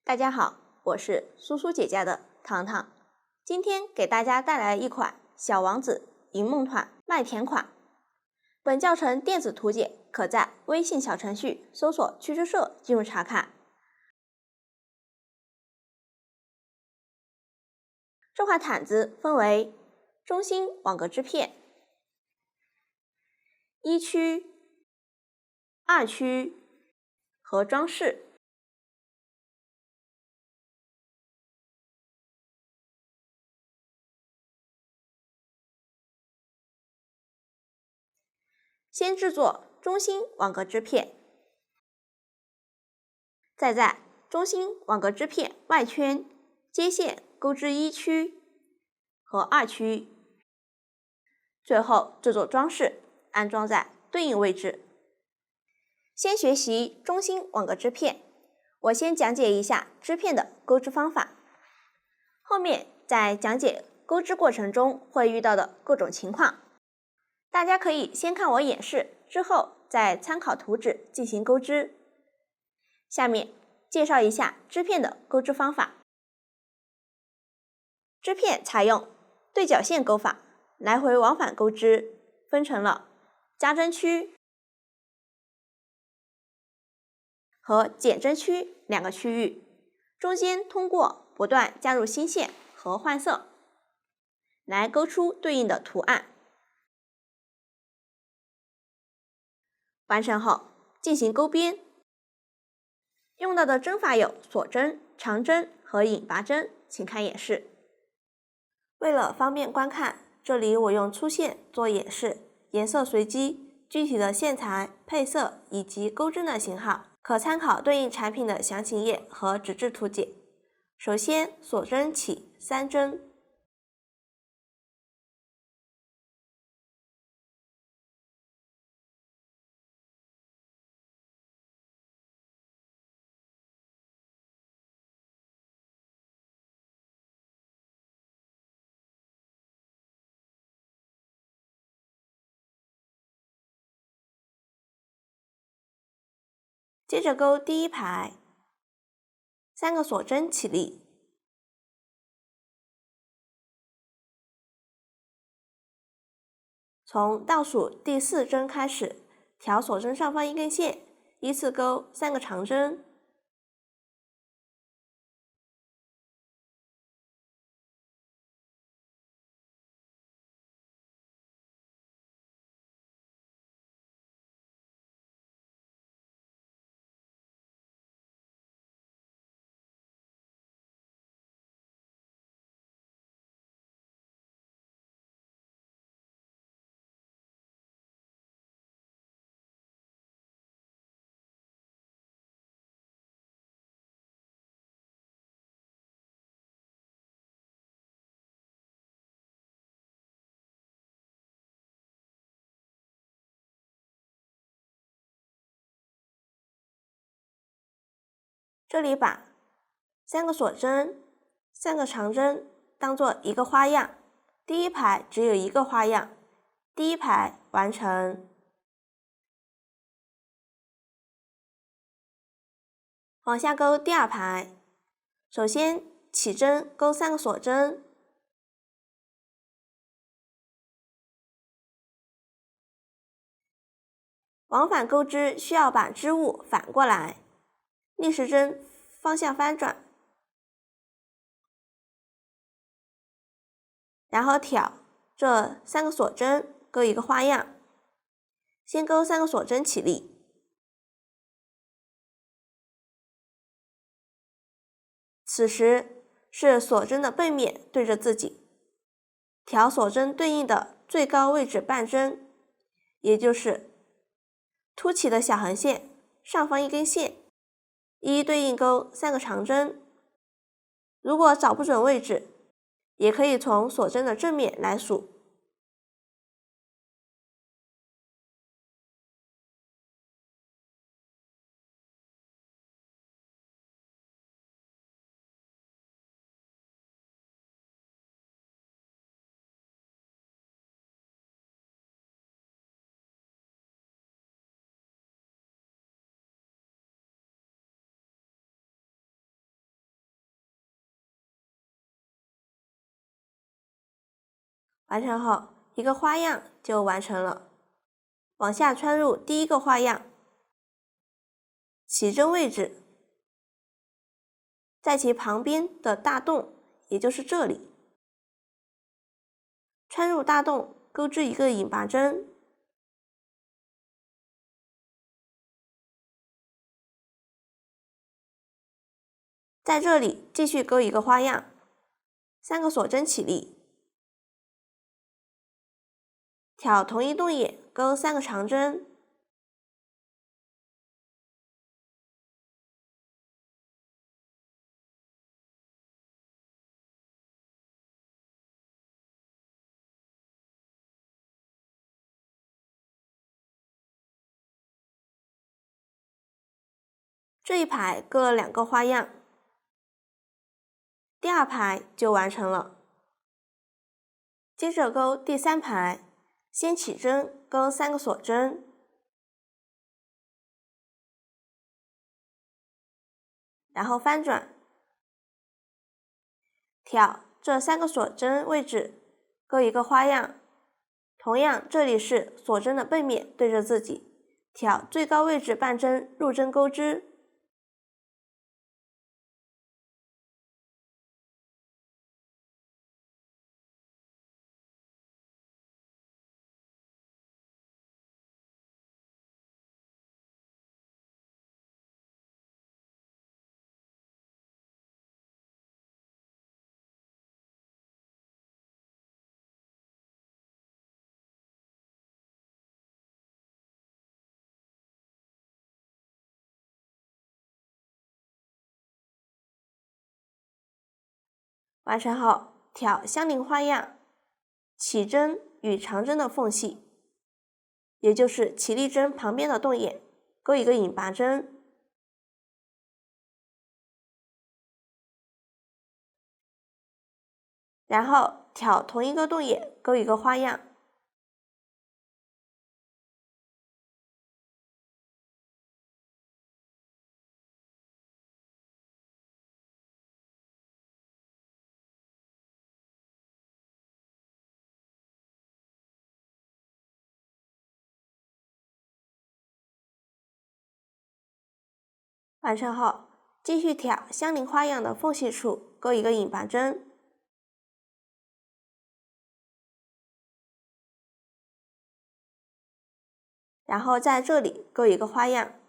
大家好，我是苏苏姐家的糖糖，今天给大家带来一款小王子银梦团麦田款。本教程电子图解可在微信小程序搜索趋势社进入查看。这块毯子分为中心网格织片、一区、二区和装饰。先制作中心网格织片，再在中心网格织片外圈接线钩织一区和二区，最后制作装饰，安装在对应位置。先学习中心网格织片，我先讲解一下织片的钩织方法，后面在讲解钩织过程中会遇到的各种情况，大家可以先看我演示，之后再参考图纸进行钩织。下面介绍一下织片的钩织方法。织片采用对角线钩法，来回往返钩织，分成了加针区和减针区两个区域，中间通过不断加入新线和换色，来钩出对应的图案。完成后进行钩边，用到的针法有锁针、长针和引拔针，请看演示。为了方便观看，这里我用粗线做演示，颜色随机，具体的线材、配色以及钩针的型号可参考对应产品的详情页和纸质图解。首先锁针起3针，接着钩第一排，3个锁针起立，从倒数第4针开始，调锁针上方一根线，依次钩3个长针，这里把3个锁针、3个长针当做一个花样，第一排只有一个花样，第一排完成。往下钩第2排，首先起针钩3个锁针，往返钩织需要把织物反过来，逆时针方向翻转，然后挑这3个锁针钩一个花样，先钩3个锁针起立，此时是锁针的背面对着自己，调锁针对应的最高位置半针，也就是凸起的小横线上方一根线，一一对应钩3个长针。如果找不准位置，也可以从锁针的正面来数。完成后，一个花样就完成了。往下穿入第一个花样，起针位置，在其旁边的大洞，也就是这里，穿入大洞，钩织一个引拔针，在这里继续钩一个花样，3个锁针起立，挑同一洞眼钩3个长针，这一排钩了2个花样，第2排就完成了。接着钩第3排，先起针钩3个锁针，然后翻转，挑这3个锁针位置钩一个花样，同样这里是锁针的背面对着自己，挑最高位置半针入针钩织，完成后挑相邻花样，起针与长针的缝隙，也就是起立针旁边的洞眼，钩一个引拔针，然后挑同一个洞眼钩一个花样，完成后继续挑相邻花样的缝隙处钩一个引拔针，然后在这里钩一个花样，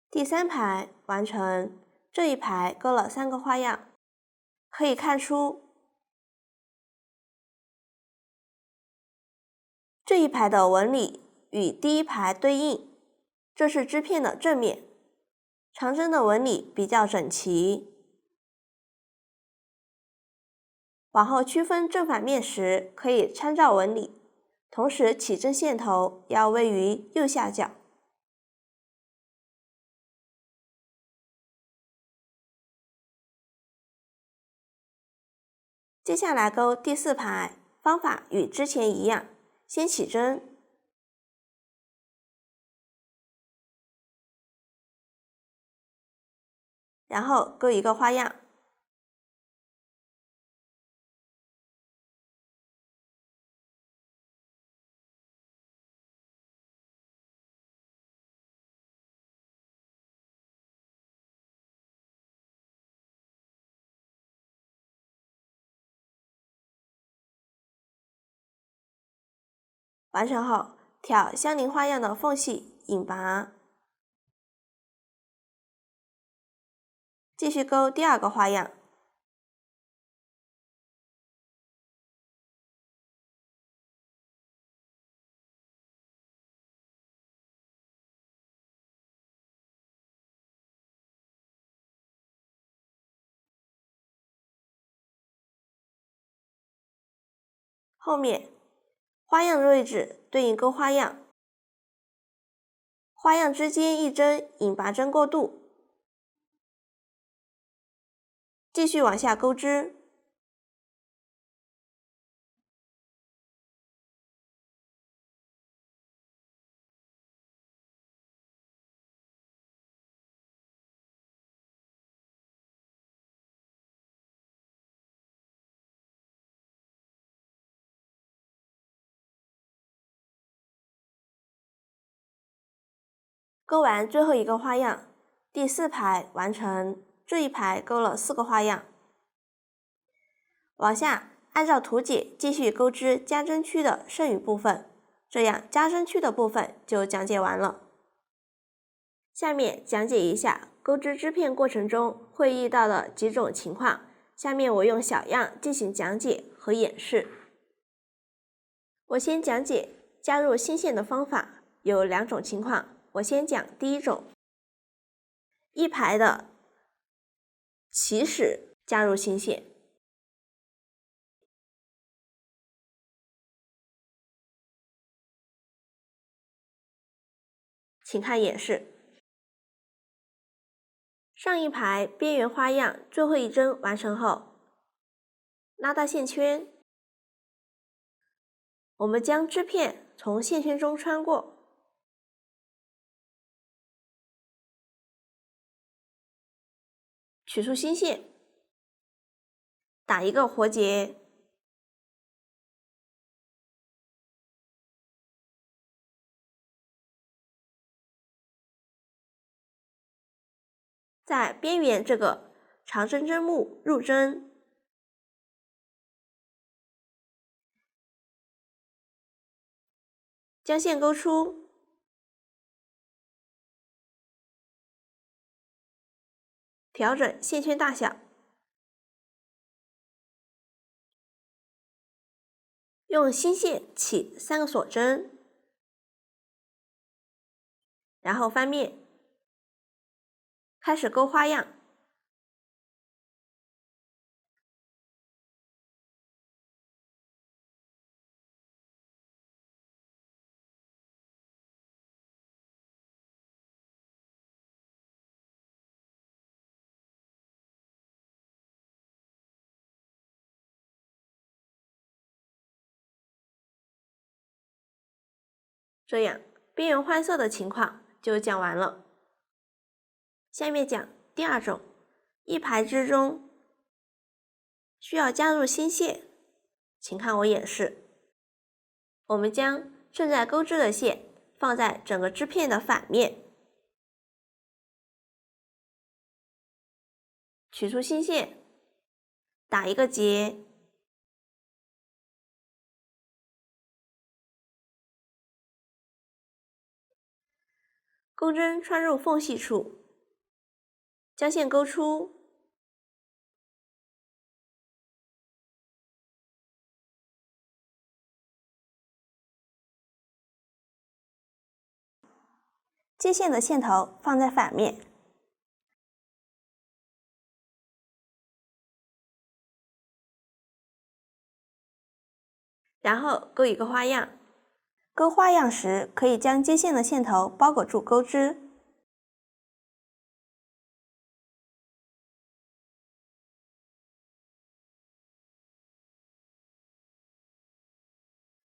第3排完成，这一排钩了3个花样，可以看出这一排的纹理与第1排对应，这是织片的正面，长针的纹理比较整齐。往后区分正反面时，可以参照纹理，同时起针线头要位于右下角。接下来钩第4排，方法与之前一样，先起针，然后钩一个花样，完成后挑相邻花样的缝隙引拔，继续钩第2个花样，后面花样的位置对应钩花样，花样之间一针引拔针过渡，继续往下钩织，勾完最后一个花样，第4排完成，这一排勾了4个花样。往下按照图解继续钩织加针区的剩余部分，这样加针区的部分就讲解完了。下面讲解一下钩织织片过程中会遇到的几种情况，下面我用小样进行讲解和演示。我先讲解加入新线的方法，有2种情况。我先讲第一种，一排的起始加入新线。请看演示。上一排边缘花样最后一针完成后，拉到线圈，我们将织片从线圈中穿过，取出新线，打一个活结，在边缘这个长针针目入针，将线勾出，调整线圈大小，用新线起3个锁针，然后翻面，开始勾花样。这样边缘换色的情况就讲完了。下面讲第2种，一排织中需要加入新线，请看我演示。我们将正在钩织的线放在整个织片的反面，取出新线，打一个结，钩针穿入缝隙处，将线勾出，接线的线头放在反面，然后勾一个花样。勾花样时，可以将接线的线头包裹住钩织。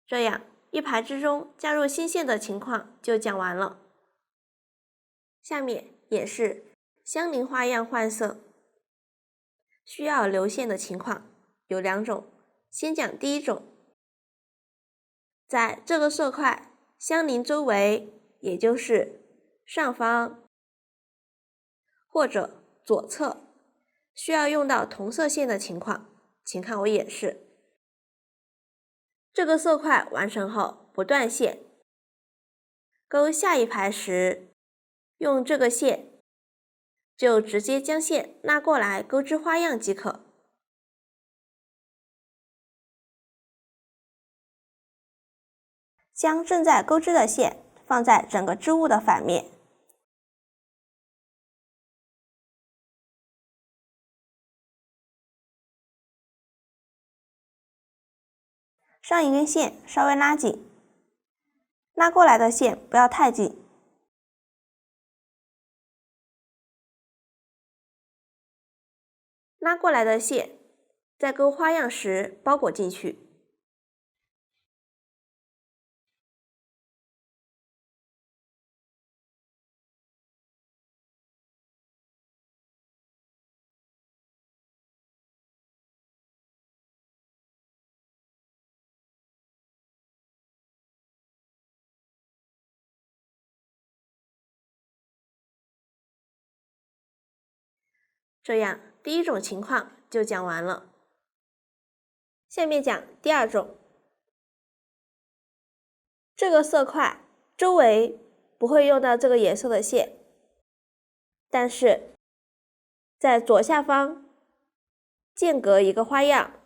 这样一排织中加入新线的情况就讲完了。下面演示相邻花样换色需要留线的情况有2种。先讲第一种，在这个色块相邻周围，也就是上方或者左侧需要用到同色线的情况，请看我演示。这个色块完成后不断线，钩下一排时用这个线就直接将线拉过来钩织花样即可。将正在钩织的线放在整个织物的反面，上一根线稍微拉紧，拉过来的线不要太紧，拉过来的线在钩花样时包裹进去。这样第一种情况就讲完了。下面讲第二种。这个色块周围不会用到这个颜色的线，但是在左下方间隔一个花样，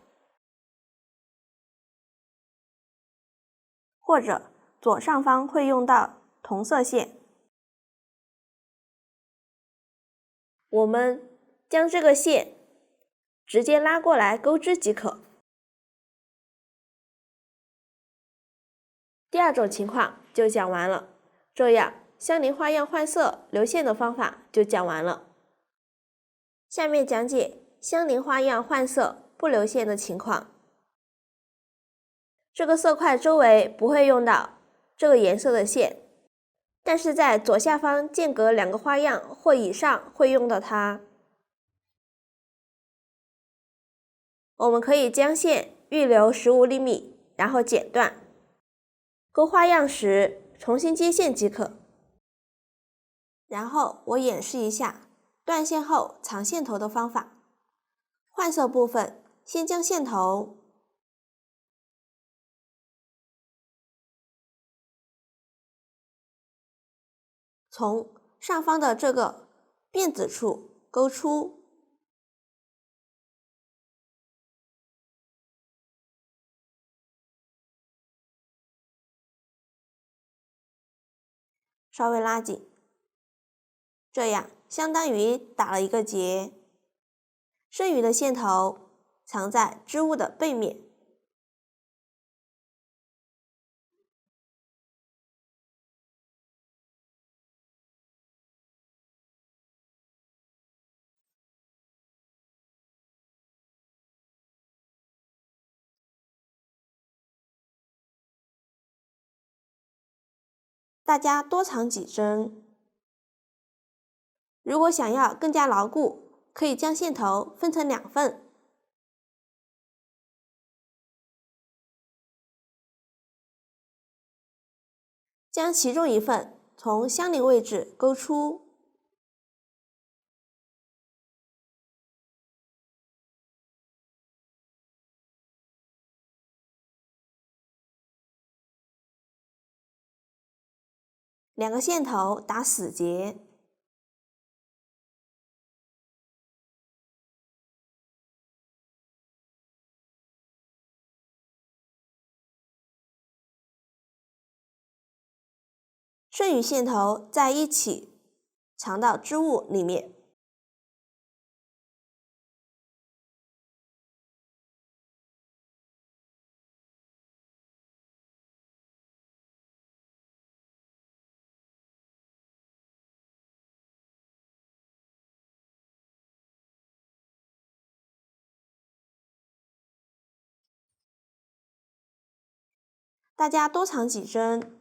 或者左上方会用到同色线。我们将这个线直接拉过来钩织即可。第二种情况就讲完了，这样相邻花样换色留线的方法就讲完了。下面讲解相邻花样换色不留线的情况。这个色块周围不会用到这个颜色的线，但是在左下方间隔两个花样或以上会用到它。我们可以将线预留15厘米，然后剪断。钩花样时重新接线即可。然后我演示一下断线后藏线头的方法。换色部分，先将线头从上方的这个辫子处勾出，稍微拉紧，这样相当于打了一个结。剩余的线头藏在织物的背面。大家多藏几针。如果想要更加牢固，可以将线头分成2份。将其中一份从相邻位置勾出，2个线头打死结，剩余线头在一起藏到织物里面。大家多藏几针。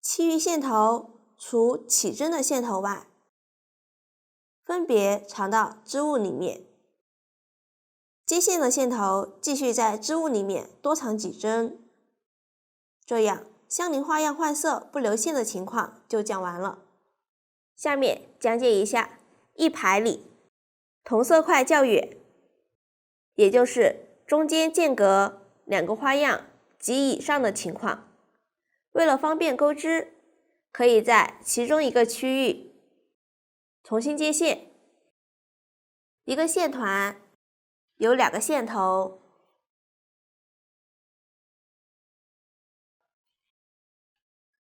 其余线头除起针的线头外，分别藏到织物里面。接线的线头继续在织物里面多藏几针。这样相邻花样换色不留线的情况就讲完了。下面讲解一下一排里同色块较远，也就是中间间隔2个花样及以上的情况。为了方便钩织，可以在其中一个区域重新接线。一个线团有2个线头，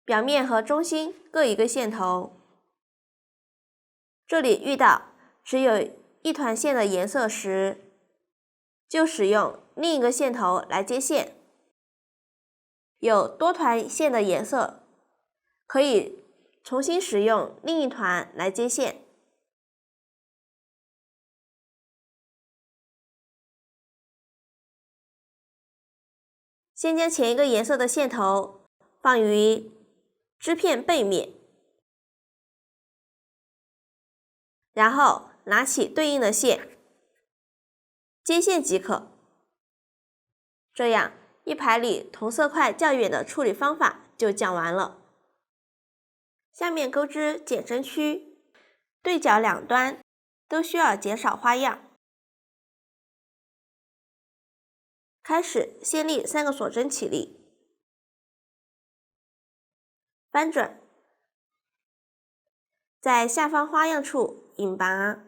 表面和中心各一个线头。这里遇到只有一团线的颜色时，就使用另一个线头来接线。有多团线的颜色，可以重新使用另一团来接线。先将前一个颜色的线头放于织片背面，然后拿起对应的线，接线即可。这样一排里同色块较远的处理方法就讲完了。下面钩织减针区，对角两端都需要减少花样。开始先立3个锁针起立，翻转，在下方花样处引拔，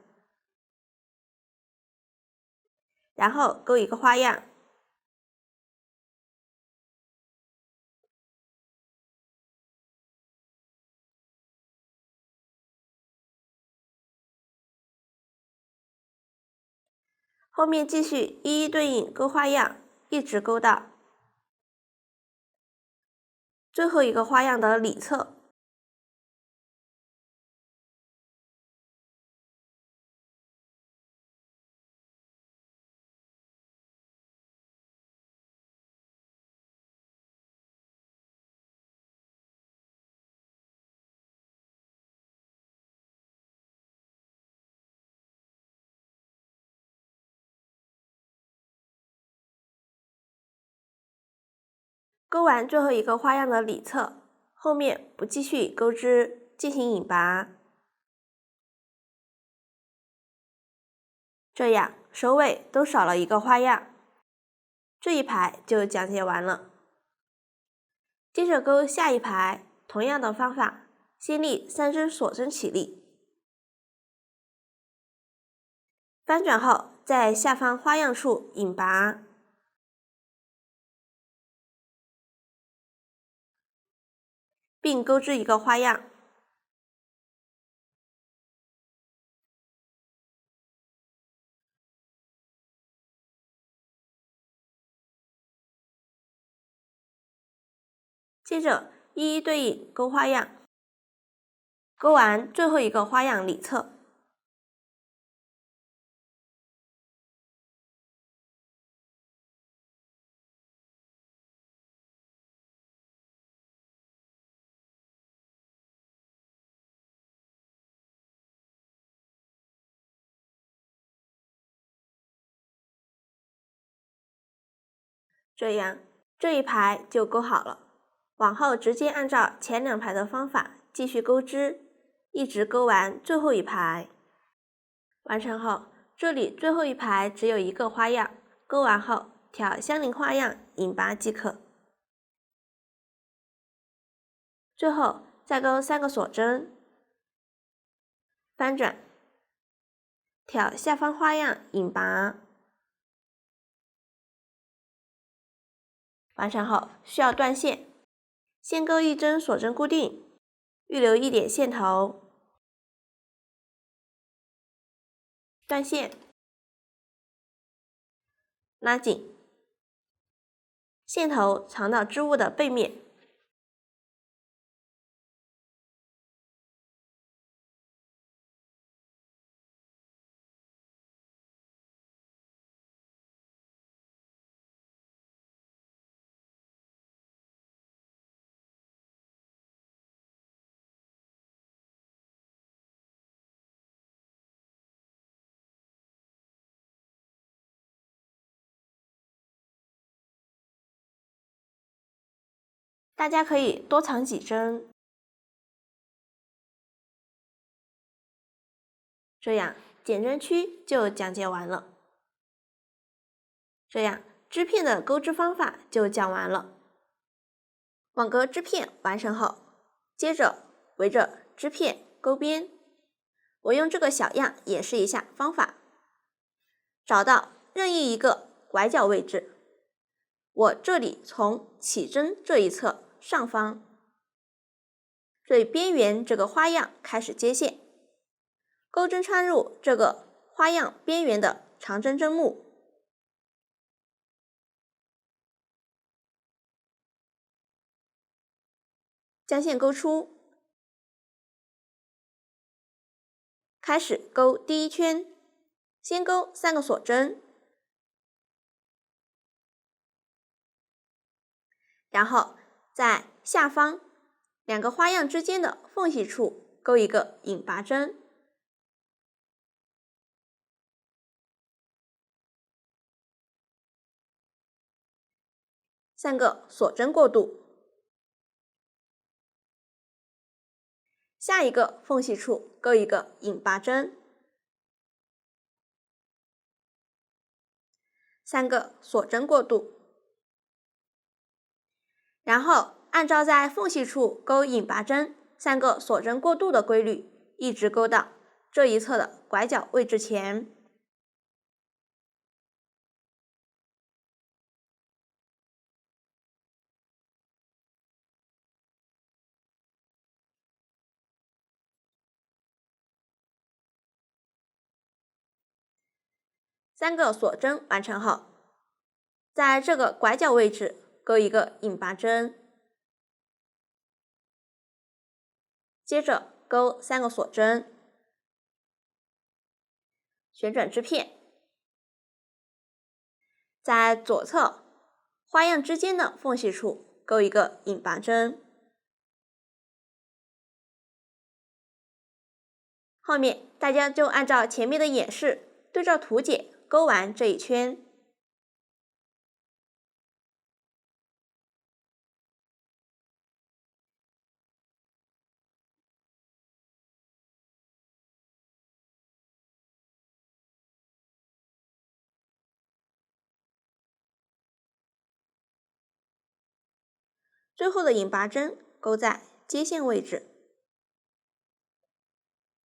然后钩一个花样，后面继续一一对应钩花样，一直钩到最后一个花样的里侧。钩完最后一个花样的里侧，后面不继续钩织，进行引拔，这样首尾都少了一个花样，这一排就讲解完了。接着钩下一排，同样的方法，先立3针锁针起立，翻转后在下方花样处引拔，并钩织一个花样。接着一一对应钩花样，钩完最后一个花样里侧，这样这一排就钩好了。往后直接按照前2排的方法继续钩织，一直钩完最后一排。完成后，这里最后一排只有一个花样，钩完后挑相邻花样引拔即可。最后再钩3个锁针，翻转，挑下方花样引拔。完成后需要断线，先钩1针锁针固定，预留1点线头，断线，拉紧，线头藏到织物的背面。大家可以多藏几针，这样减针区就讲解完了。这样织片的钩织方法就讲完了。网格织片完成后，接着围着织片钩边。我用这个小样演示一下方法。找到任意一个拐角位置，我这里从起针这一侧上方，最边缘这个花样开始接线，钩针穿入这个花样边缘的长针针目，将线钩出，开始钩第1圈，先钩3个锁针，然后在下方2个花样之间的缝隙处钩一个引拔针，3个锁针过渡，下一个缝隙处钩一个引拔针，3个锁针过渡，然后按照在缝隙处钩引拔针、3个锁针过渡的规律，一直钩到这一侧的拐角位置前。3个锁针完成后，在这个拐角位置钩一个引拔针，接着钩3个锁针，旋转织片，在左侧花样之间的缝隙处钩一个引拔针，后面大家就按照前面的演示，对照图解钩完这一圈。最后的引拔针钩在接线位置，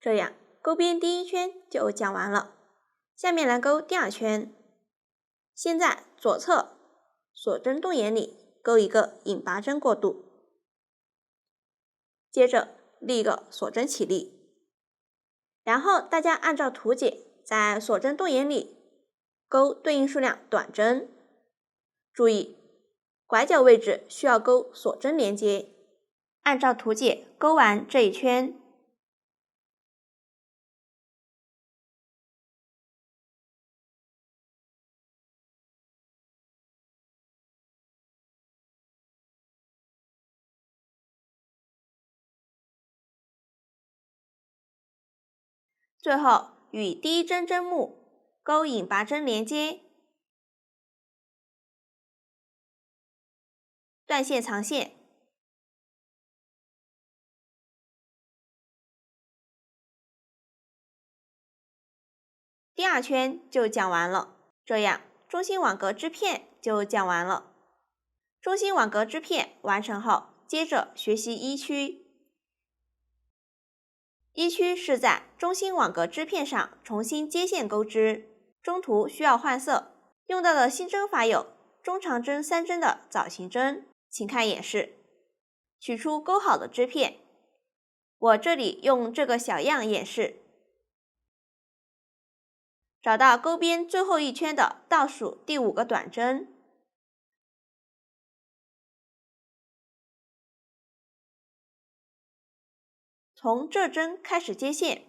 这样钩边第1圈就讲完了。下面来钩第2圈，先在左侧锁针洞眼里钩一个引拔针过渡，接着立一个锁针起立，然后大家按照图解在锁针洞眼里钩对应数量短针，注意拐角位置需要钩锁针连接，按照图解钩完这一圈。最后与第1针针目钩引拔针连接，断线藏线，第2圈就讲完了。这样中心网格织片就讲完了。中心网格织片完成后，接着学习1区。1区是在中心网格织片上重新接线钩织，中途需要换色，用到的新针法有中长针3针的枣形针，请看演示。取出钩好的织片，我这里用这个小样演示。找到钩边最后1圈的倒数第5个短针，从这针开始接线，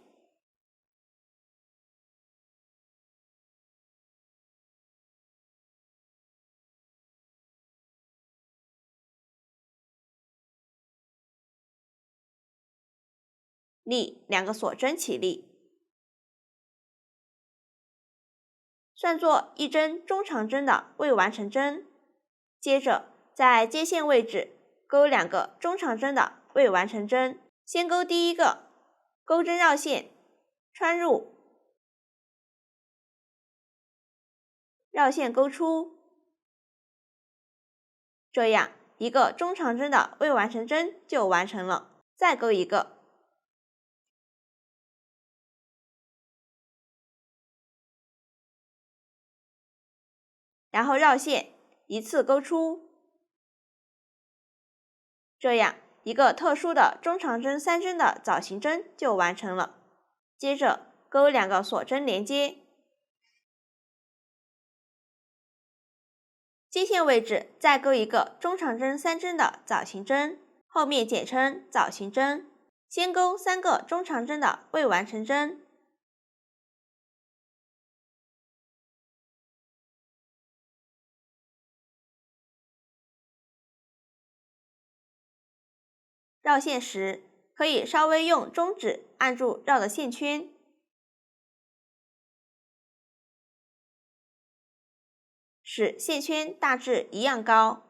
立2个锁针起立，算作1针中长针的未完成针，接着在接线位置钩2个中长针的未完成针，先钩第一个，钩针绕线穿入，绕线钩出，这样一个中长针的未完成针就完成了。再钩一个，然后绕线一次钩出，这样一个特殊的中长针3针的枣形针就完成了。接着钩2个锁针连接，接线位置再钩一个中长针3针的枣形针，后面简称枣形针。先钩3个中长针的未完成针，绕线时可以稍微用中指按住绕的线圈，使线圈大致一样高。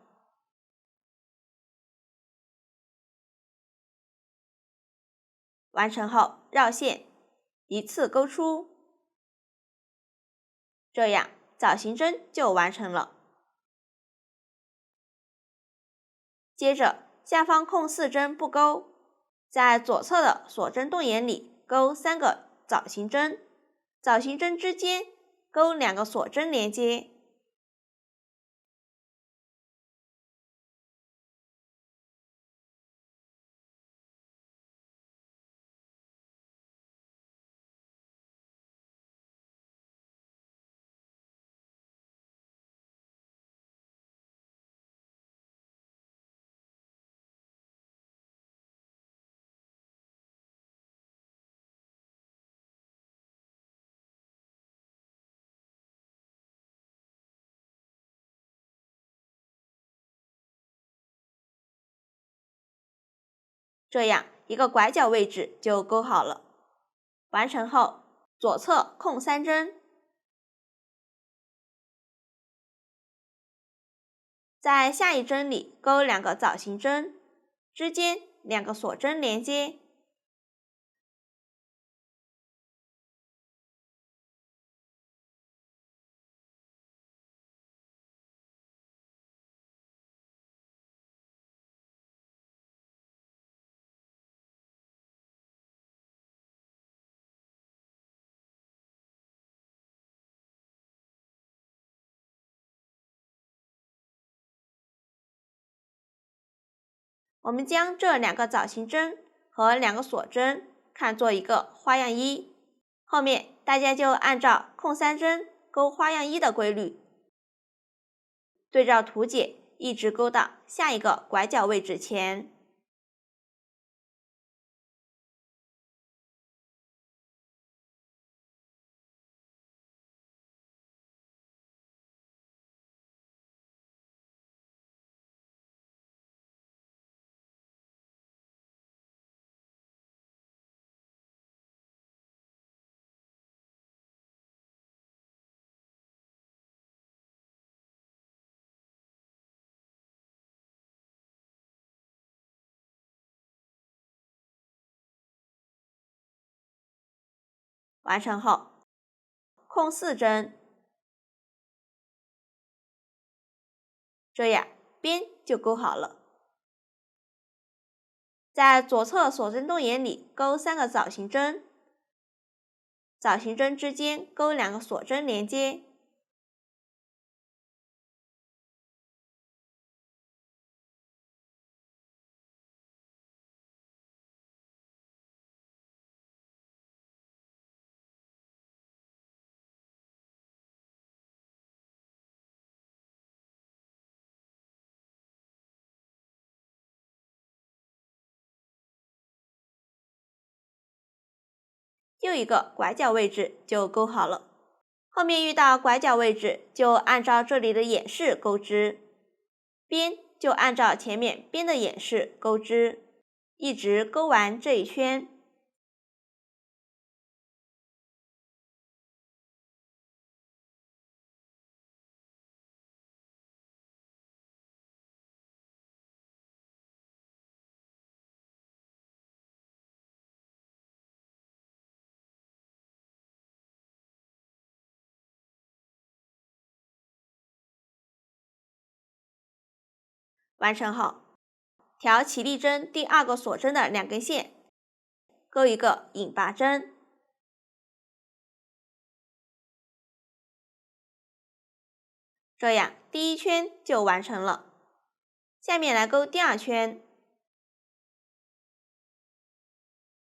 完成后绕线，一次勾出，这样枣形针就完成了。接着下方空4针不勾，在左侧的锁针洞眼里勾3个枣形针，枣形针之间勾2个锁针连接。这样一个拐角位置就勾好了。完成后，左侧空3针，在下一针里勾2个枣形针，之间2个锁针连接。我们将这2个枣形针和2个锁针看作一个花样1，后面大家就按照空3针勾花样1的规律，对照图解，一直勾到下一个拐角位置前。完成后，空4针，这样边就勾好了。在左侧锁针洞眼里勾3个枣形针，枣形针之间勾2个锁针连接。又一个拐角位置就勾好了。后面遇到拐角位置就按照这里的眼式勾织，边就按照前面边的眼式勾织，一直勾完这一圈。完成后，调起立针第2个锁针的2根线，勾一个引拔针，这样第1圈就完成了。下面来勾第2圈，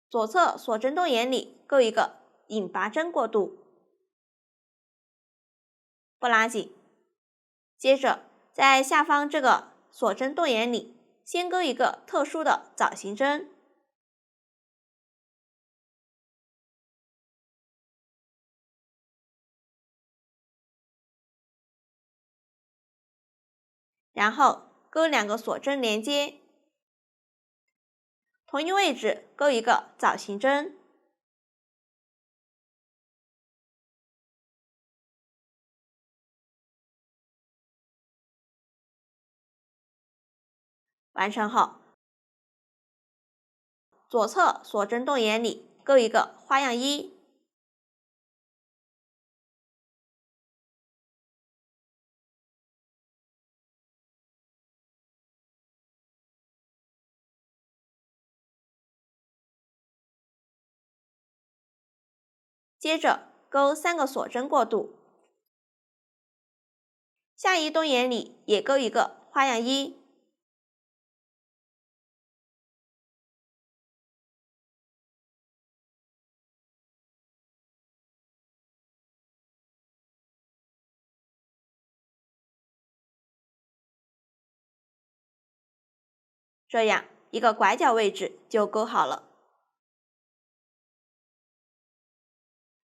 左侧锁针洞眼里勾一个引拔针过渡，不拉紧。接着在下方这个锁针洞眼里，先勾一个特殊的枣形针，然后勾2个锁针连接，同一位置勾一个枣形针，完成后，左侧锁针洞眼里勾一个花样1，接着勾3个锁针过渡，下一洞眼里也勾一个花样1，这样一个拐角位置就勾好了。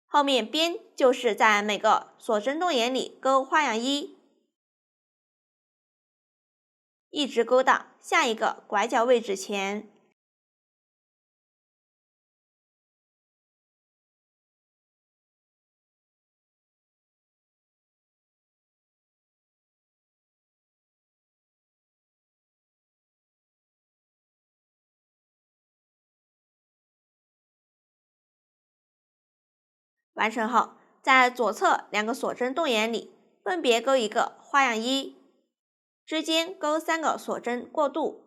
后面边就是在每个锁针洞眼里勾花样1，一直勾到下一个拐角位置前。完成后，在左侧2个锁针洞眼里分别勾一个花样1，之间勾3个锁针过渡。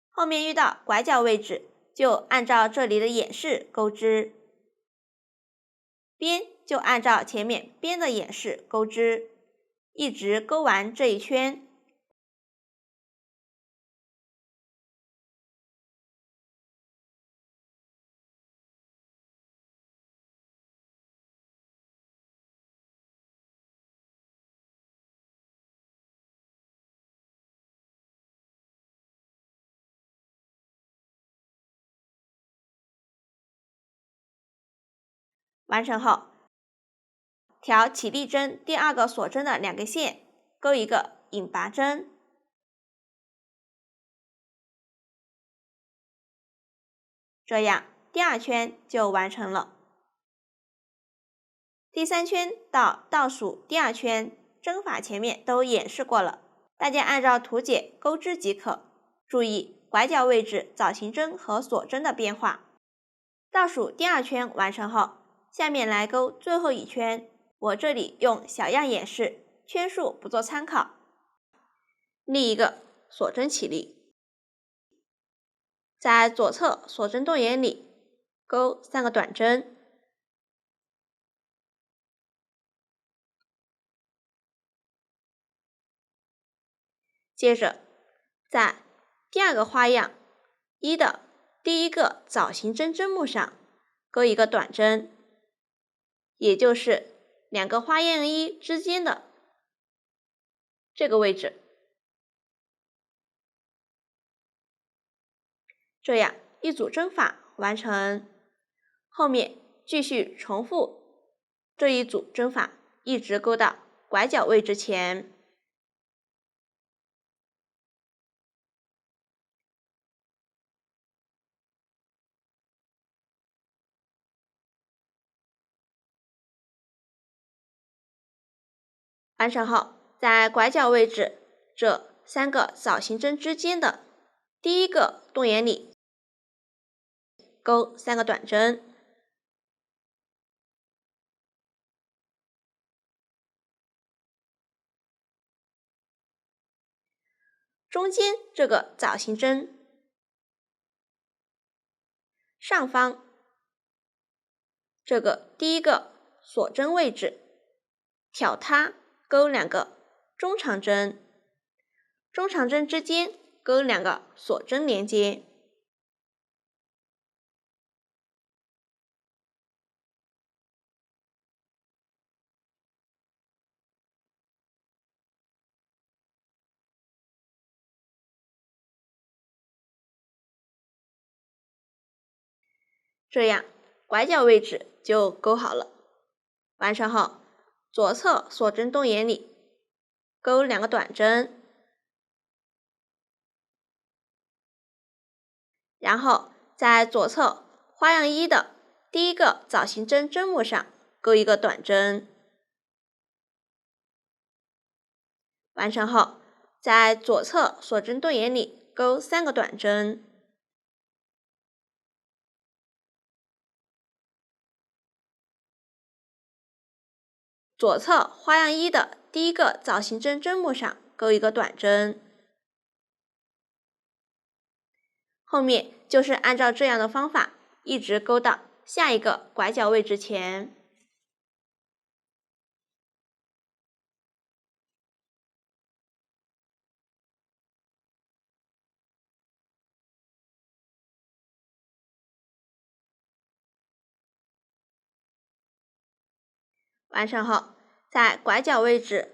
后面遇到拐角位置，就按照这里的演示钩织，边就按照前面边的演示钩织，一直钩完这一圈。完成后，调起立针第2个锁针的2个线，勾一个引拔针，这样第2圈就完成了。第3圈到倒数第2圈，针法前面都演示过了，大家按照图解钩织即可，注意拐角位置枣形针和锁针的变化。倒数第2圈完成后，下面来钩最后一圈，我这里用小样演示，圈数不做参考。立一个锁针起立，在左侧锁针洞眼里钩3个短针，接着在第2个花样1的第1个枣形针针目上钩一个短针，也就是2个花样1之间的这个位置。这样一组针法完成，后面继续重复这一组针法，一直钩到拐角位置前。完成后，在拐角位置这3个枣形针之间的第1个洞眼里钩3个短针，中间这个枣形针上方这个第1个锁针位置挑它钩2个中长针，中长针之间钩2个锁针连接。这样拐角位置就钩好了。完成后，左侧锁针洞眼里钩2个短针，然后在左侧花样一的第一个枣形针针目上钩一个短针。完成后，在左侧锁针洞眼里钩3个短针。左侧花样一的第一个枣形针针目上钩一个短针。后面就是按照这样的方法一直钩到下一个拐角位置前。完成后，在拐角位置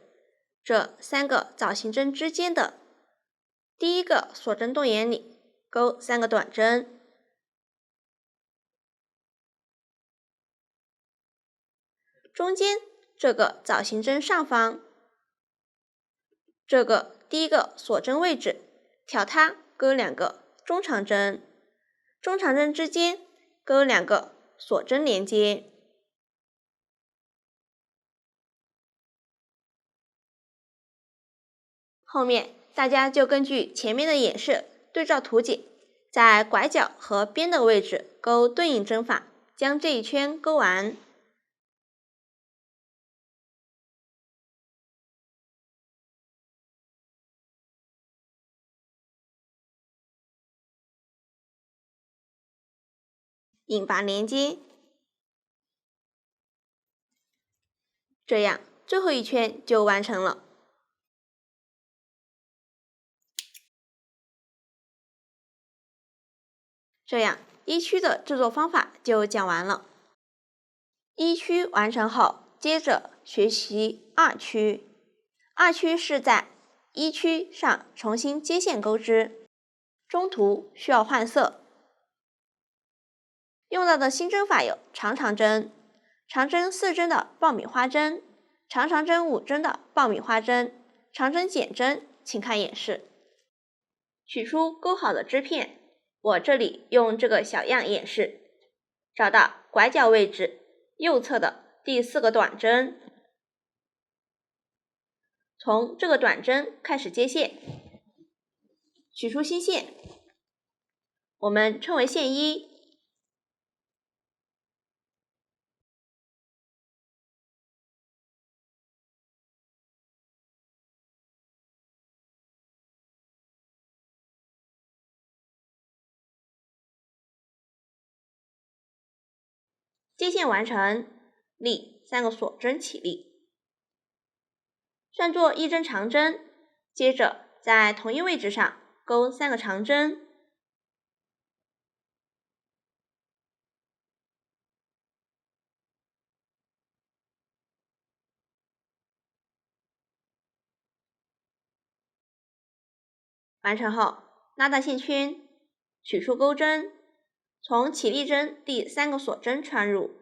这3个枣形针之间的第一个锁针洞眼里钩3个短针。中间这个枣形针上方，这个第一个锁针位置，挑它钩2个中长针，中长针之间钩2个锁针连接。后面大家就根据前面的演示对照图解，在拐角和边的位置钩对应针法，将这一圈钩完。引拔连接，这样最后一圈就完成了。这样一区的制作方法就讲完了。一区完成后，接着学习二区。二区是在一区上重新接线钩织，中途需要换色。用到的新针法有长长针、长针4针的爆米花针、长长针5针的爆米花针、长针剪针，请看演示。取出钩好的织片，我这里用这个小样演示。找到拐角位置右侧的第4个短针，从这个短针开始接线，取出新线，我们称为线1。接线完成，立3个锁针起立，算作1针长针，接着在同一位置上钩3个长针。完成后，拉大线圈，取出钩针，从起立针第3个锁针穿入，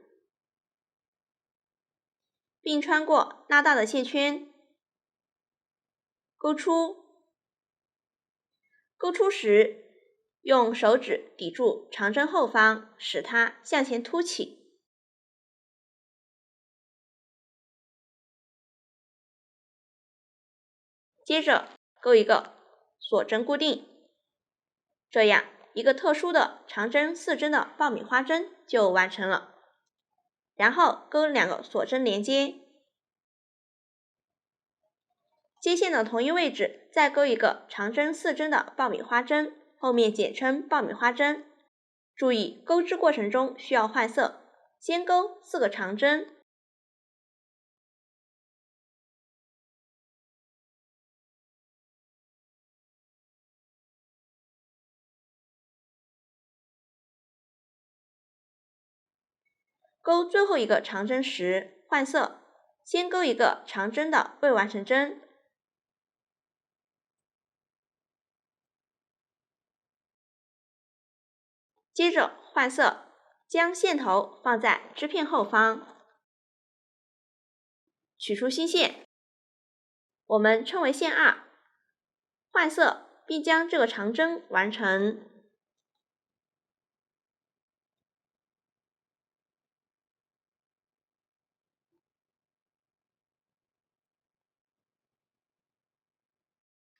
并穿过拉大的线圈，钩出。钩出时，用手指抵住长针后方，使它向前凸起。接着钩一个锁针固定，这样一个特殊的长针4针的爆米花针就完成了。然后钩2个锁针连接，接线的同一位置再钩一个长针4针的爆米花针，后面简称爆米花针。注意钩织过程中需要换色，先钩4个长针，钩最后一个长针时换色，先钩一个长针的未完成针，接着换色，将线头放在织片后方，取出新线，我们称为线2，换色并将这个长针完成。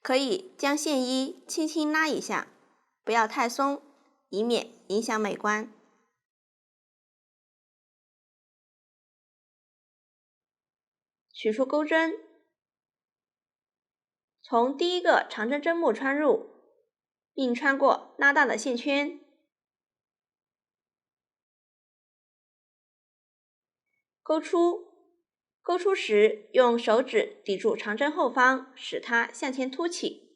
可以将线衣轻轻拉一下，不要太松，以免影响美观。取出钩针，从第一个长针针目穿入，并穿过拉大的线圈。钩出，钩出时用手指抵住长针后方，使它向前凸起。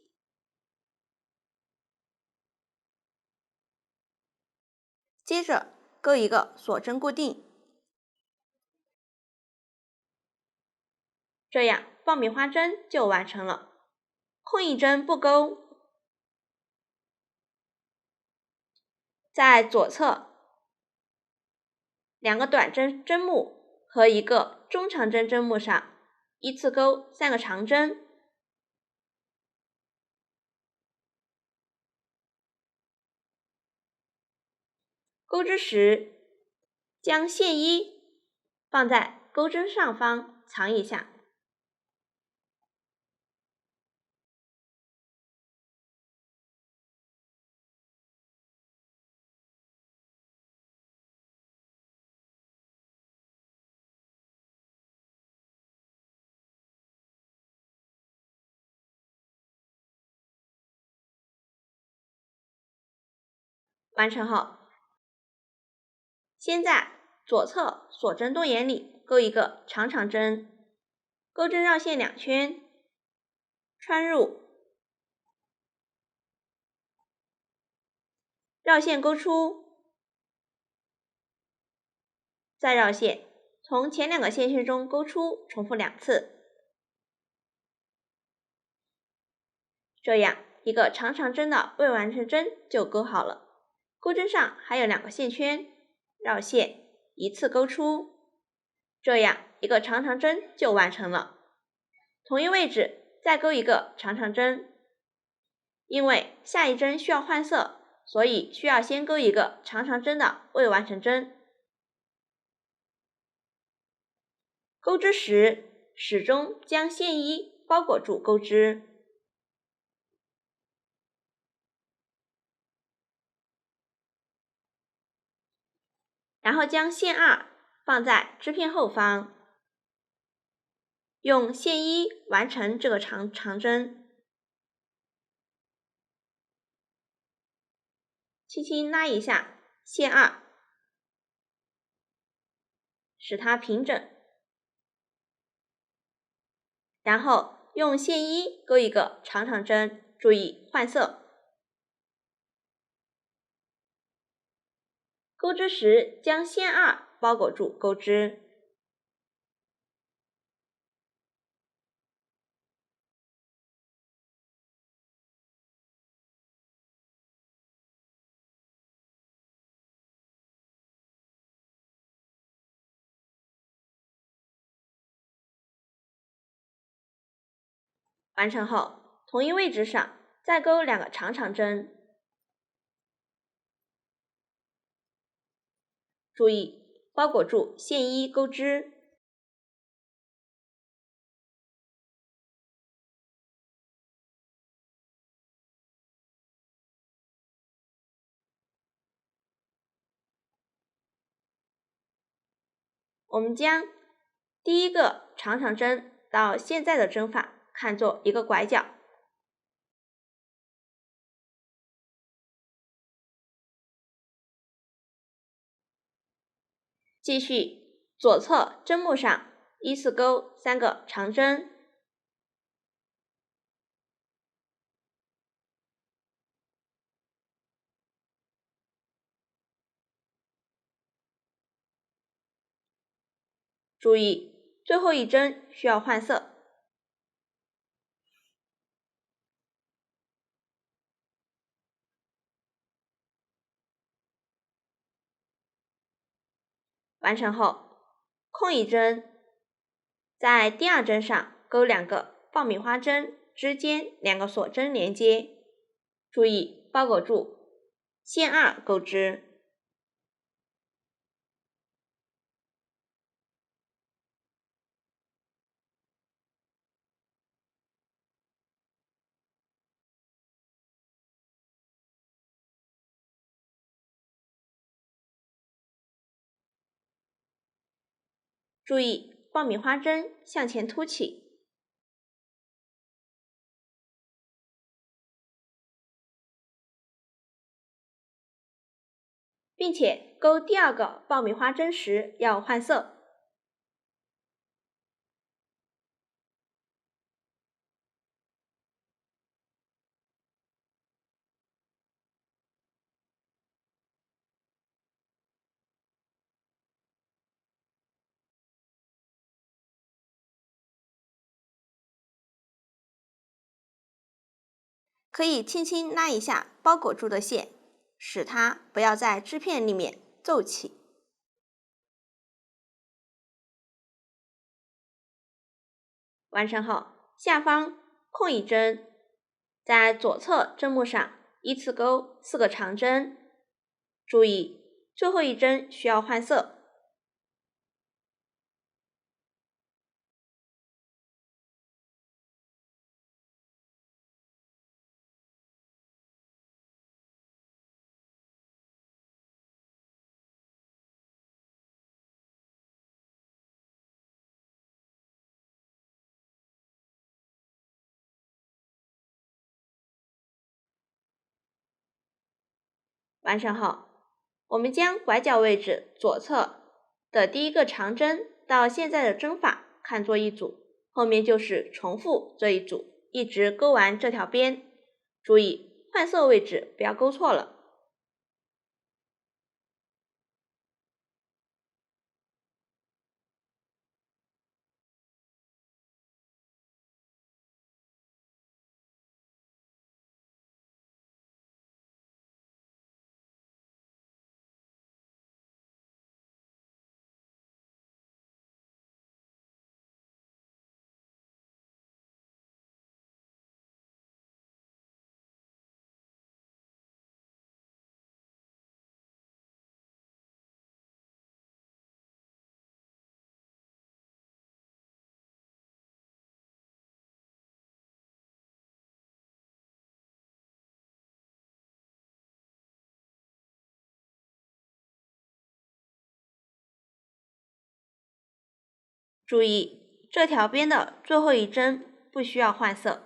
接着钩一个锁针固定，这样爆米花针就完成了。空一针不钩，在左侧2个短针针目和1个中长针针目上依次钩3个长针。钩织时，将线衣放在钩针上方藏一下。完成后，先在左侧锁针洞眼里钩一个长长针，钩针绕线2圈，穿入，绕线钩出，再绕线，从前2个线圈中钩出，重复2次。这样一个长长针的未完成针就钩好了。钩针上还有2个线圈，绕线一次钩出，这样一个长长针就完成了。同一位置再钩一个长长针，因为下一针需要换色，所以需要先钩一个长长针的未完成针。钩织时，始终将线衣包裹住钩织。然后将线2放在织片后方，用线衣完成这个长针，轻轻拉一下线2，使它平整，然后用线衣钩一个长长针，注意换色。钩织时将线2包裹住钩织。完成后，同一位置上再钩2个长长针，注意包裹住线衣钩织。我们将第一个长长针到现在的针法看作一个拐角，继续左侧针目上依次钩3个长针，注意最后一针需要换色。完成后，空一针，在第2针上钩2个爆米花针之间2个锁针连接，注意包裹住线2钩织。注意爆米花针向前凸起，并且钩第二个爆米花针时要换色。可以轻轻拉一下包裹住的线，使它不要在织片里面皱起。完成后，下方空一针，在左侧针目上依次钩4个长针，注意最后一针需要换色。完成后，我们将拐角位置左侧的第一个长针到现在的针法看作一组，后面就是重复这一组，一直钩完这条边。注意换色位置不要钩错了。注意这条边的最后一针不需要换色，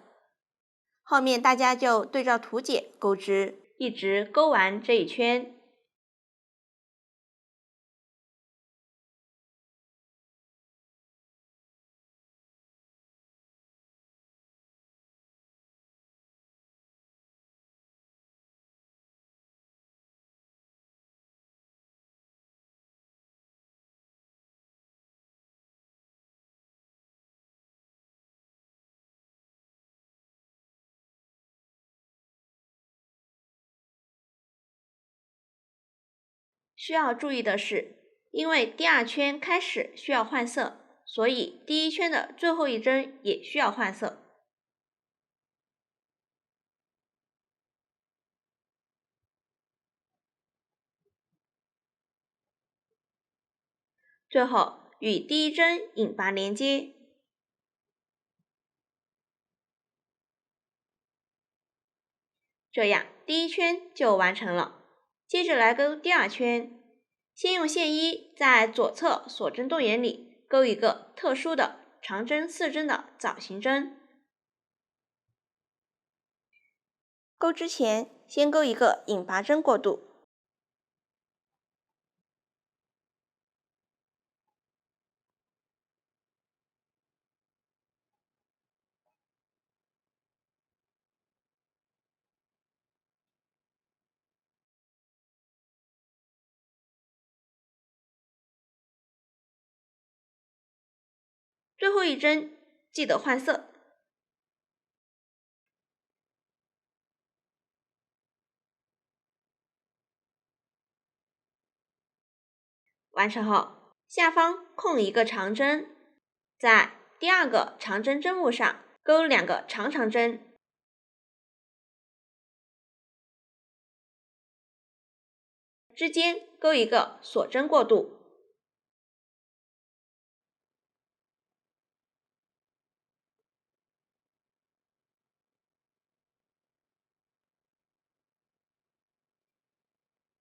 后面大家就对照图解钩织，一直钩完这一圈。需要注意的是，因为第二圈开始需要换色，所以第一圈的最后一针也需要换色。最后与第一针引拔连接，这样第一圈就完成了。接着来钩第二圈，先用线衣在左侧锁针洞眼里钩一个特殊的长针4针的枣形针。钩之前先钩一个引拔针过渡。最后一针记得换色。完成后，下方空一个长针，在第二个长针针目上钩2个长长针，之间钩一个锁针过渡。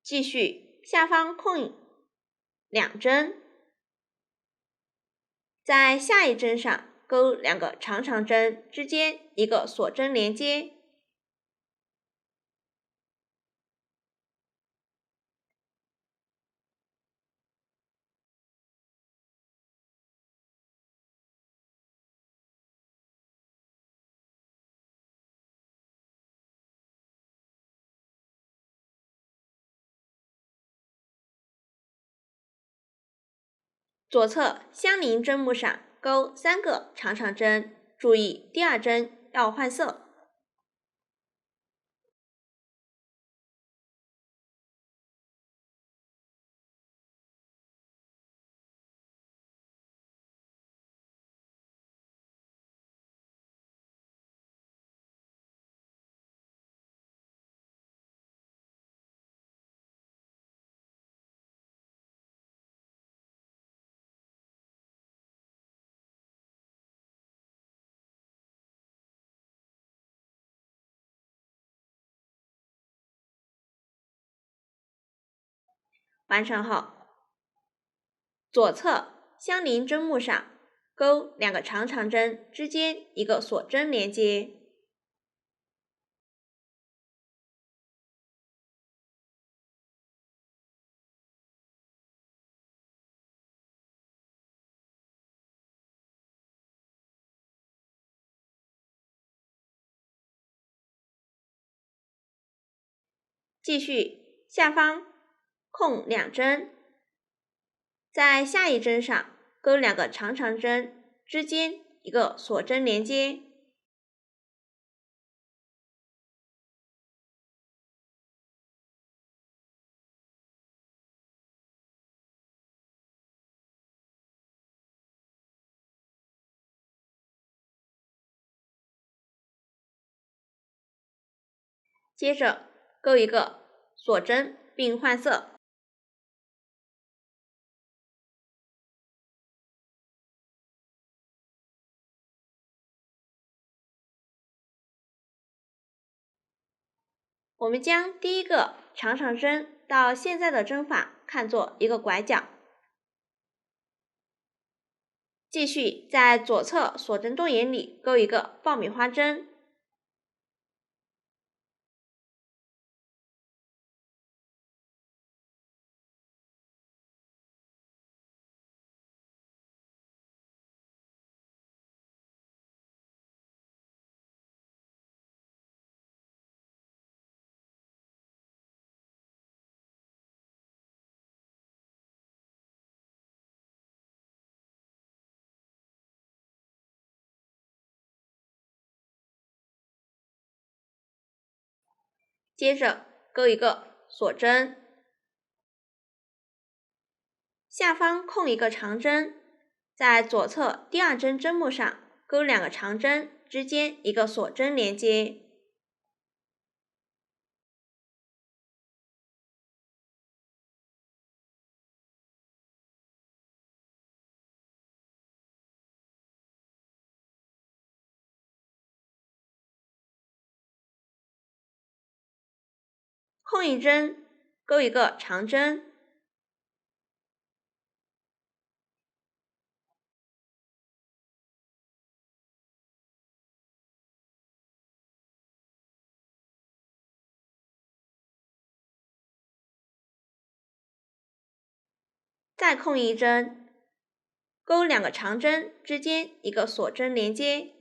继续下方空2针，在下一针上钩2个长长针之间一个锁针连接，左侧相邻针目上钩3个长长针，注意第2针要换色。完成后，左侧相邻针目上钩2个长长针之间一个锁针连接，继续下方空2针，在下一针上钩2个长长针之间一个锁针连接，接着钩一个锁针并换色。我们将第1个长长针到现在的针法看作一个拐角，继续在左侧锁针洞眼里钩一个爆米花针，接着钩一个锁针，下方空一个长针，在左侧第2针针目上钩2个长针之间一个锁针连接，空一针钩一个长针，再空一针，钩2个长针之间一个锁针连接，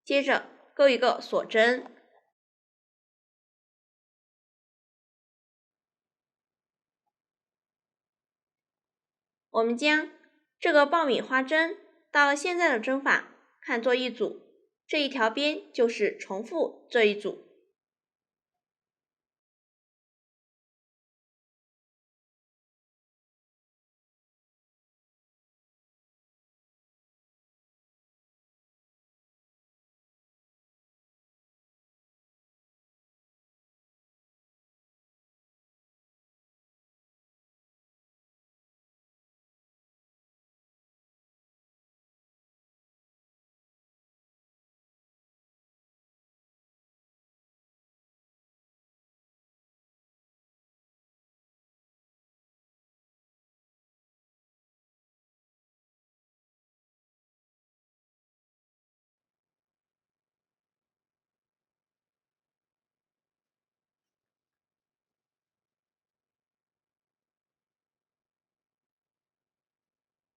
接着钩一个锁针。我们将这个爆米花针到现在的针法看作一组，这一条边就是重复这一组。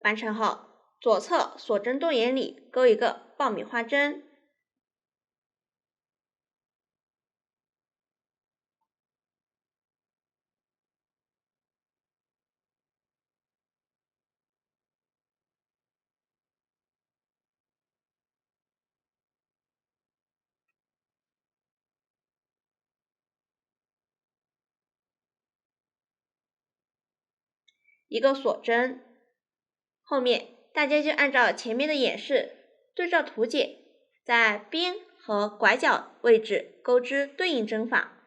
完成后，左侧锁针洞眼里钩一个爆米花针，一个锁针。后面大家就按照前面的演示，对照图解，在边和拐角位置钩织对应针法。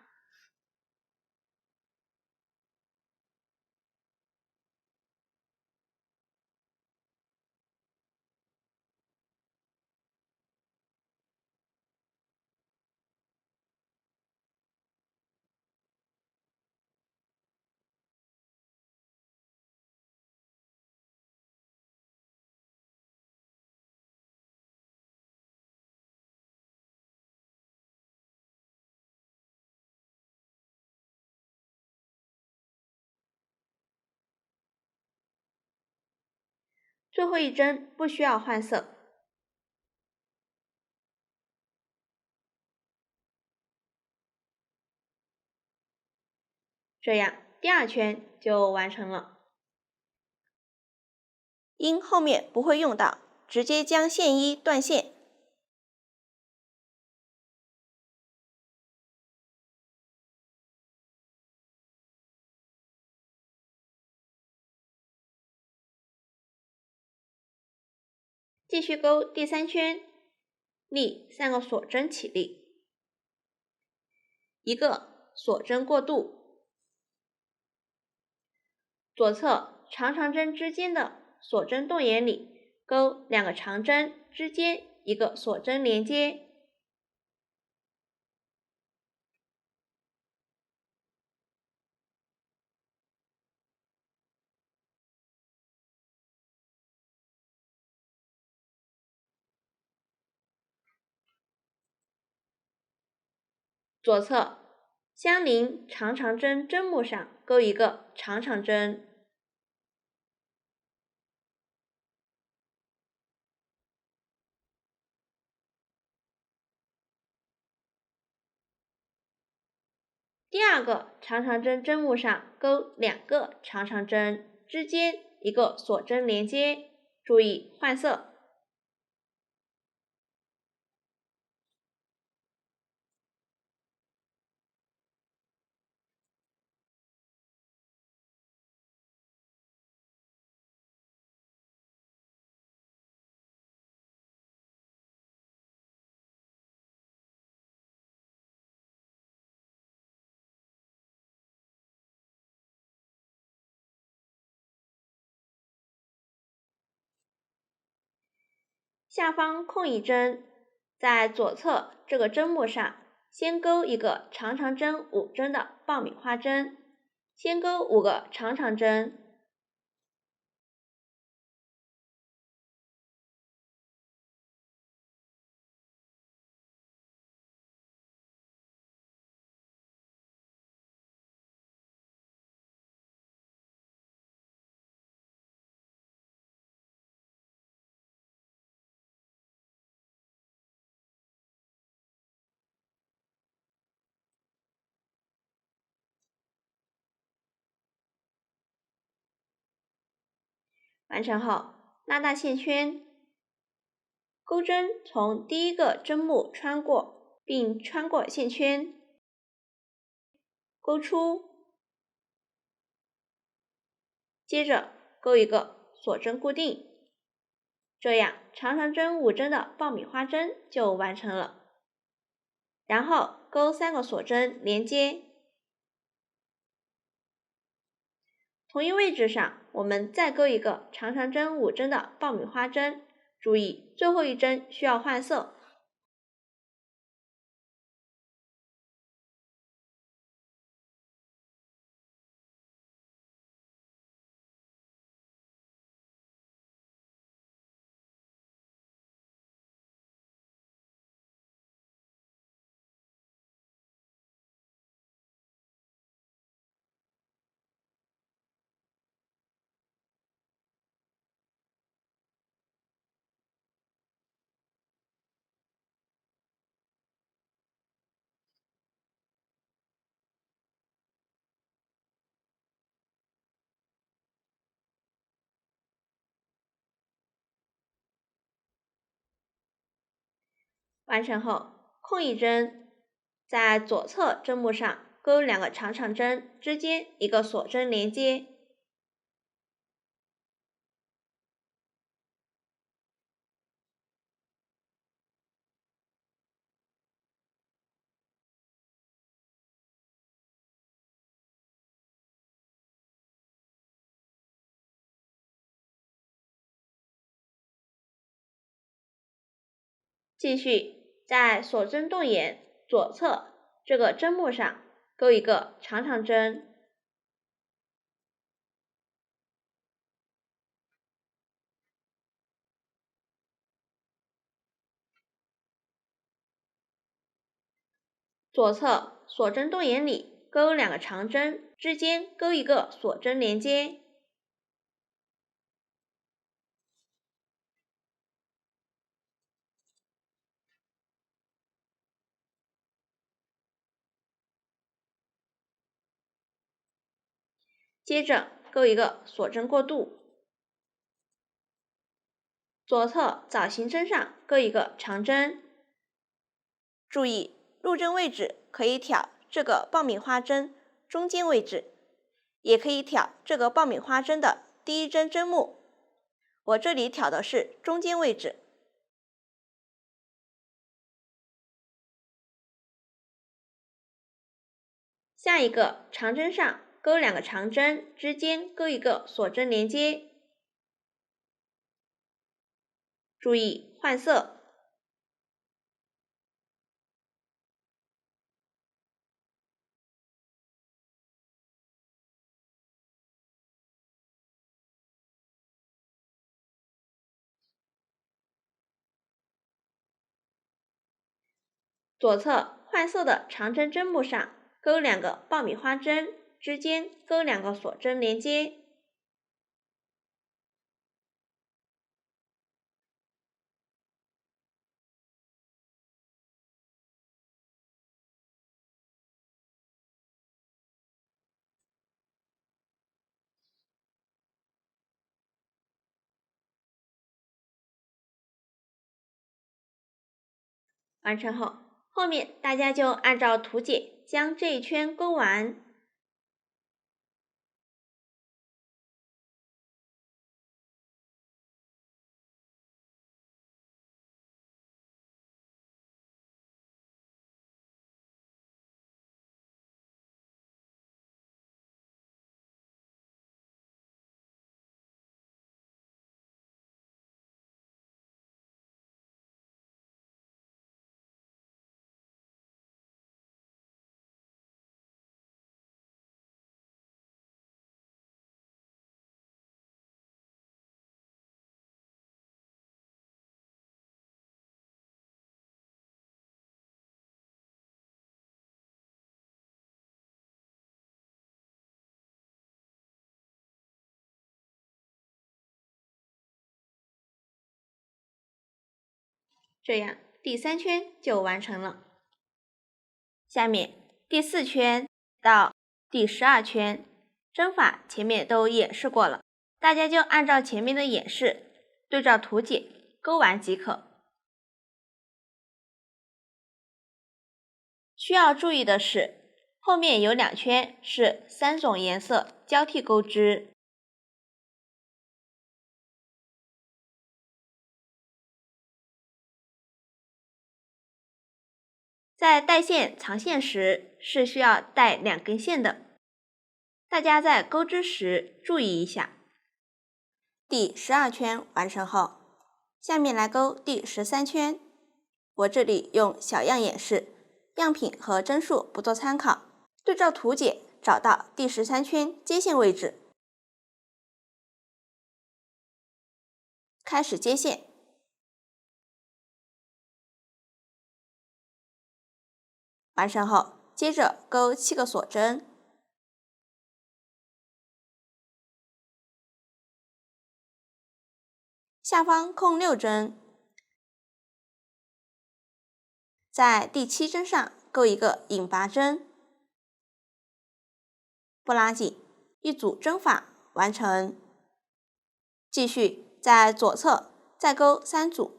最后一针不需要换色，这样第二圈就完成了。因后面不会用到，直接将线衣断线。继续钩第三圈，立3个锁针起立，一个锁针过渡，左侧长长针之间的锁针洞眼里钩2个长针之间一个锁针连接，左侧相邻长长针针目上钩一个长长针，第2个长长针针目上钩2个长长针，之间一个锁针连接，注意换色。下方空一针，在左侧这个针目上先钩一个长长针5针的爆米花针，先钩5个长长针，完成后拉大线圈，钩针从第1个针目穿过，并穿过线圈，钩出，接着钩一个锁针固定，这样长长针5针的爆米花针就完成了。然后钩3个锁针连接，同一位置上我们再钩一个长长针5针的爆米花针，注意最后一针需要换色。完成后，空一针，在左侧针目上钩2个长长针，之间一个锁针连接。继续在锁针洞眼左侧这个针目上钩一个长长针，左侧锁针洞眼里钩2个长针，之间钩一个锁针连接。接着钩一个锁针过渡，左侧枣形针上钩一个长针。注意入针位置可以挑这个爆米花针中间位置，也可以挑这个爆米花针的第一针针目。我这里挑的是中间位置。下一个长针上钩2个长针，之间钩一个锁针连接。注意换色。左侧换色的长针针目上钩2个爆米花针，之间钩2个锁针连接。完成后，后面大家就按照图解将这一圈钩完。这样第3圈就完成了。下面第4圈到第12圈，针法前面都演示过了，大家就按照前面的演示，对照图解钩完即可。需要注意的是，后面有2圈是3种颜色交替钩织。在带线藏线时是需要带2根线的，大家在钩织时注意一下。第12圈完成后，下面来钩第13圈。我这里用小样演示，样品和针数不做参考，对照图解找到第13圈接线位置，开始接线。完成后，接着钩7个锁针，下方空6针，在第7针上钩一个引拔针，不拉紧，一组针法完成。继续在左侧再钩3组，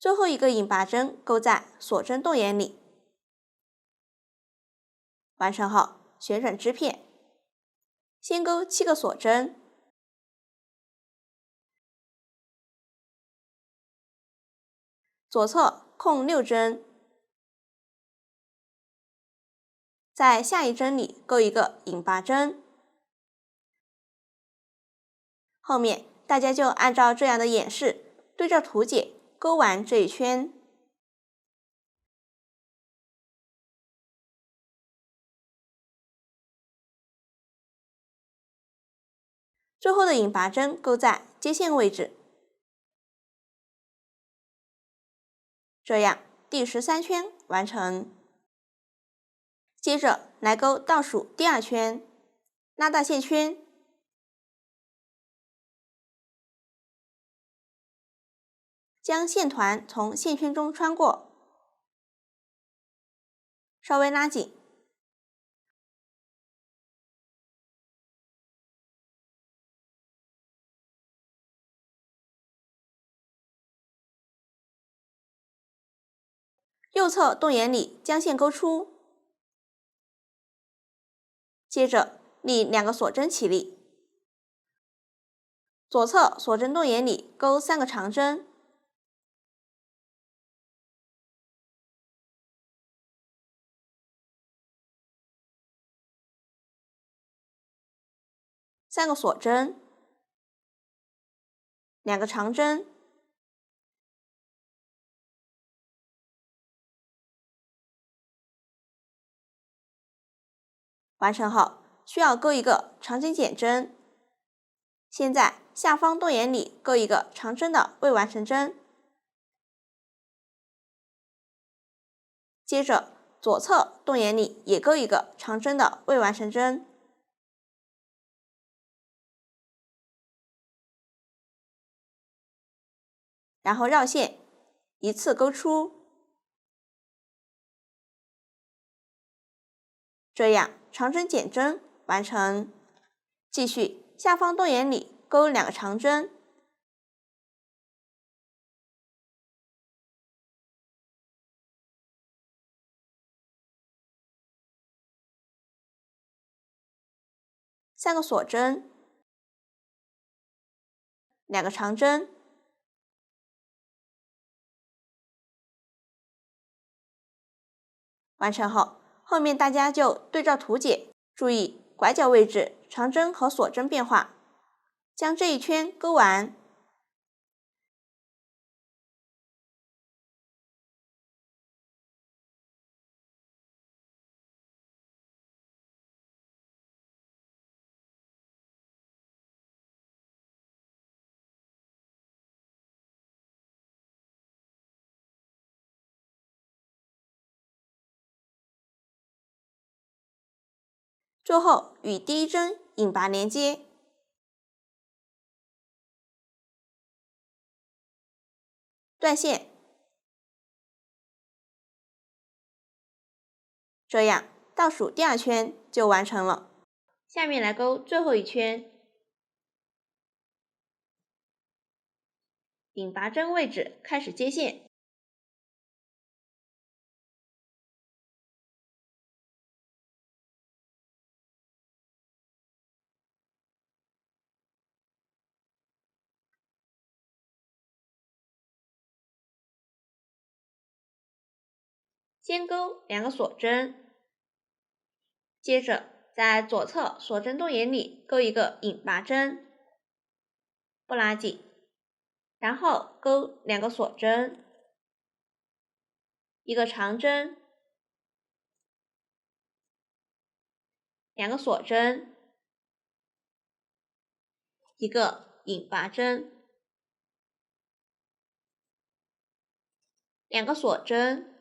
最后一个引拔针钩在锁针洞眼里。完成后，旋转织片，先钩7个锁针，左侧空6针，在下一针里钩一个引拔针。后面大家就按照这样的演示，对照图解钩完这一圈。最后的引拔针钩在接线位置，这样第13圈完成。接着来钩倒数第2圈，拉大线圈，将线团从线圈中穿过，稍微拉紧。右侧洞眼里将线钩出，接着立2个锁针起立，左侧锁针洞眼里钩3个长针，3个锁针，2个长针，完成后需要钩一个长针减针，先在下方洞眼里钩一个长针的未完成针，接着左侧洞眼里也钩一个长针的未完成针，然后绕线一次钩出，这样长针减针完成。继续下方洞眼里钩2个长针，3个锁针，2个长针，完成后，后面大家就对照图解，注意拐角位置长针和锁针变化，将这一圈钩完。最后与第一针引拔连接，断线，这样倒数第2圈就完成了。下面来钩最后一圈，引拔针位置开始接线，先钩2个锁针，接着在左侧锁针洞眼里钩一个引拔针，不拉紧，然后钩2个锁针，一个长针，2个锁针，一个引拔针，2个锁针，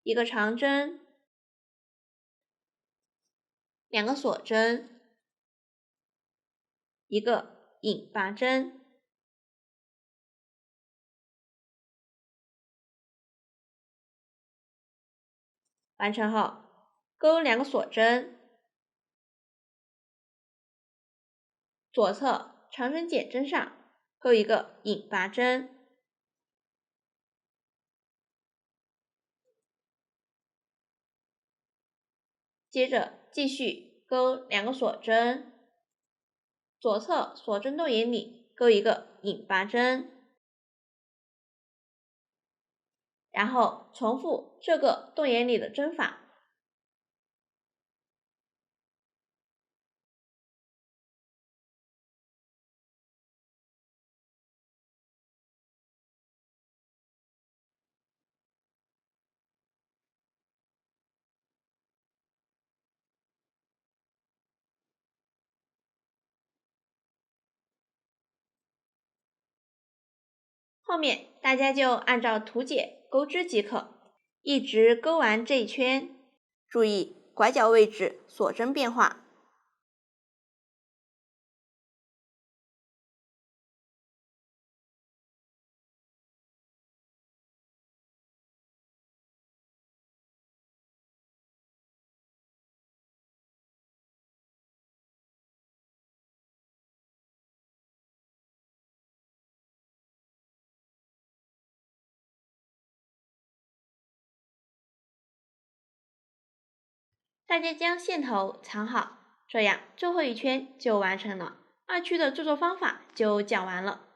一个长针，2个锁针，一个引拔针，完成后钩2个锁针，左侧长针减针上，钩一个引拔针。接着继续钩2个锁针，左侧锁针洞眼里钩一个引拔针，然后重复这个洞眼里的针法。后面大家就按照图解钩织即可，一直钩完这一圈，注意拐角位置锁针变化。大家将线头藏好，这样最后一圈就完成了。2区的制作方法就讲完了。